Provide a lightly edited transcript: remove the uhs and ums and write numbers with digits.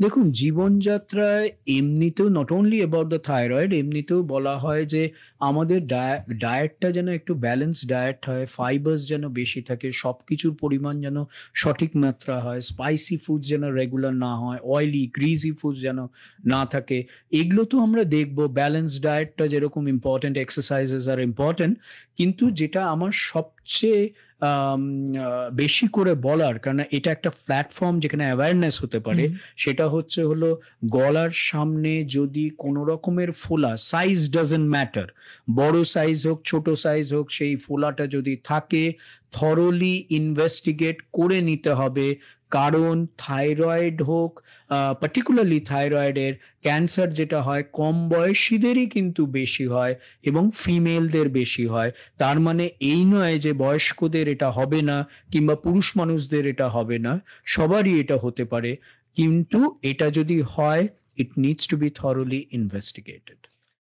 দেখুন, জীবনযাত্রায় এমনিতেও not only about the thyroid, এমনিতেও বলা হয় যে আমাদের ডায়েটটা যেন একটু ব্যালেন্স ডায়েট হয়, ফাইবার্স যেন বেশি থাকে, সবকিছুর পরিমাণ যেন সঠিক মাত্রা হয়, স্পাইসি ফুড যেন রেগুলার না হয়, অয়েলি গ্রিজি ফুড যেন না থাকে। এগুলো তো আমরা দেখব। ব্যালেন্স ডায়েটটা যেরকম ইম্পর্টেন্ট, এক্সারসাইজেস আর ইম্পর্টেন্ট। কিন্তু যেটা আমার সবচেয়ে আম বেশি করে বলার, কারণ এটা একটা প্ল্যাটফর্ম যেখানে অ্যাওয়ারনেস হতে পারে, হুম, সেটা হলো গলার সামনে যদি কোনো রকমের ফোলা, সাইজ ডাজন্ট ম্যাটার। বড় সাইজ হোক, ছোট সাইজ হোক, সেই ফোলাটা যদি থাকে, থরোলি ইনভেস্টিগেট করে নিতে হবে। কারণ থাইরয়েড হোক, পার্টিকুলারলি থাইরয়েডের ক্যান্সার যেটা হয় কম বয়সীদেরই কিন্তু বেশি হয় এবং ফিমেলদের বেশি হয়। তার মানে এই নয় যে বয়স্কদের এটা হবে না কিংবা পুরুষ মানুষদের এটা হবে না, সবারই এটা হতে পারে। কিন্তু এটা যদি হয়, it needs to be thoroughly investigated.